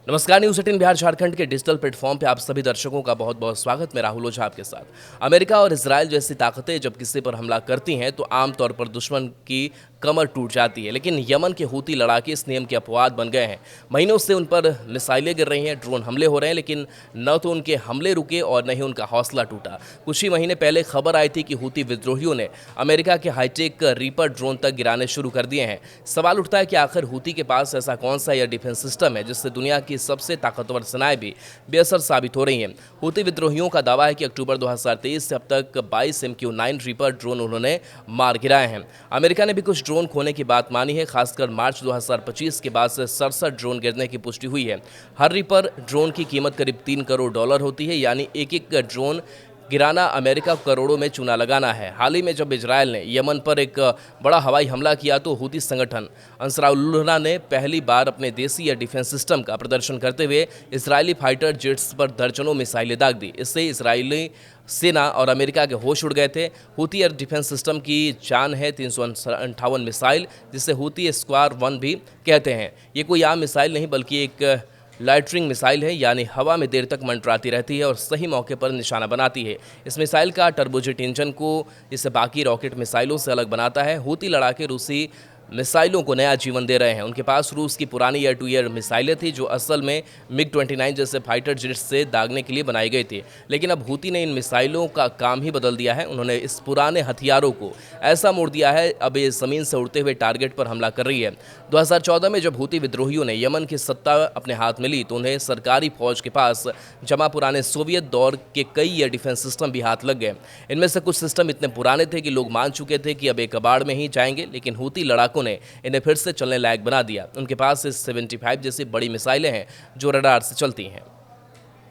नमस्कार। न्यूज़ 18 बिहार झारखंड के digital platform पे आप सभी दर्शकों का बहुत बहुत स्वागत। मैं राहुल ओझा आपके साथ। अमेरिका और इजराइल जैसी ताकतें जब किसी पर हमला करती हैं तो आमतौर पर दुश्मन की कमर टूट जाती है, लेकिन यमन के हूती लड़ाके इस नियम के अपवाद बन गए हैं। महीनों से उन पर मिसाइलें गिर रही हैं, ड्रोन हमले हो रहे हैं, लेकिन न तो उनके हमले रुके और न ही उनका हौसला टूटा। कुछ ही महीने पहले खबर आई थी कि हूती विद्रोहियों ने अमेरिका के हाईटेक रीपर ड्रोन तक गिराने शुरू कर दिए हैं। सवाल उठता है कि आखिर हूती के पास ऐसा कौन सा एयर डिफेंस सिस्टम है जिससे दुनिया की सबसे ताकतवर सेनाएं भी बेअसर साबित हो रही हैं। हूती विद्रोहियों का दावा है कि अक्टूबर 2023 से अब तक 22 MQ-9 रीपर ड्रोन उन्होंने मार गिराए हैं। अमेरिका ने भी कुछ ड्रोन खोने की बात मानी है। खासकर मार्च 2025 के बाद से 67 ड्रोन गिरने की पुष्टि हुई है। हर रीपर ड्रोन की कीमत करीब $3 करोड़ होती है, यानी एक एक ड्रोन गिराना अमेरिका को करोड़ों में चूना लगाना है। हाल ही में जब इजराइल ने यमन पर एक बड़ा हवाई हमला किया तो हूती संगठन अंसराउल्लाह ने पहली बार अपने देसी एयर डिफेंस सिस्टम का प्रदर्शन करते हुए इजरायली फाइटर जेट्स पर दर्जनों मिसाइलें दाग दी। इससे इजरायली सेना और अमेरिका के होश उड़ गए थे। हूती एयर डिफेंस सिस्टम की जान है 358 मिसाइल, जिसे हूती स्क्वायर 1 भी कहते हैं। ये कोई आम मिसाइल नहीं बल्कि एक लाइटरिंग मिसाइल है, यानी हवा में देर तक मंडराती रहती है और सही मौके पर निशाना बनाती है। इस मिसाइल का टर्बोजेट इंजन को इसे बाकी रॉकेट मिसाइलों से अलग बनाता है। हूती लड़ाके रूसी मिसाइलों को नया जीवन दे रहे हैं। उनके पास रूस की पुरानी एयर टू एयर मिसाइलें थी जो असल में MiG-29 जैसे फाइटर जेट्स से दागने के लिए बनाई गई थी, लेकिन अब हूती ने इन मिसाइलों का काम ही बदल दिया है। उन्होंने इस पुराने हथियारों को ऐसा मोड़ दिया है, अब ये ज़मीन से उड़ते हुए टारगेट पर हमला कर रही है। 2014 में जब हूती विद्रोहियों ने यमन की सत्ता अपने हाथ में ली तो उन्हें सरकारी फौज के पास जमा पुराने सोवियत दौर के कई एयर डिफेंस सिस्टम भी हाथ लग गए। इनमें से कुछ सिस्टम इतने पुराने थे कि लोग मान चुके थे कि अब एक कबाड़ में ही जाएंगे, लेकिन हूती लड़ाकों ने इन्हें फिर से चलने लायक बना दिया। उनके पास इस 75 जैसी बड़ी मिसाइलें हैं जो रडार से चलती हैं।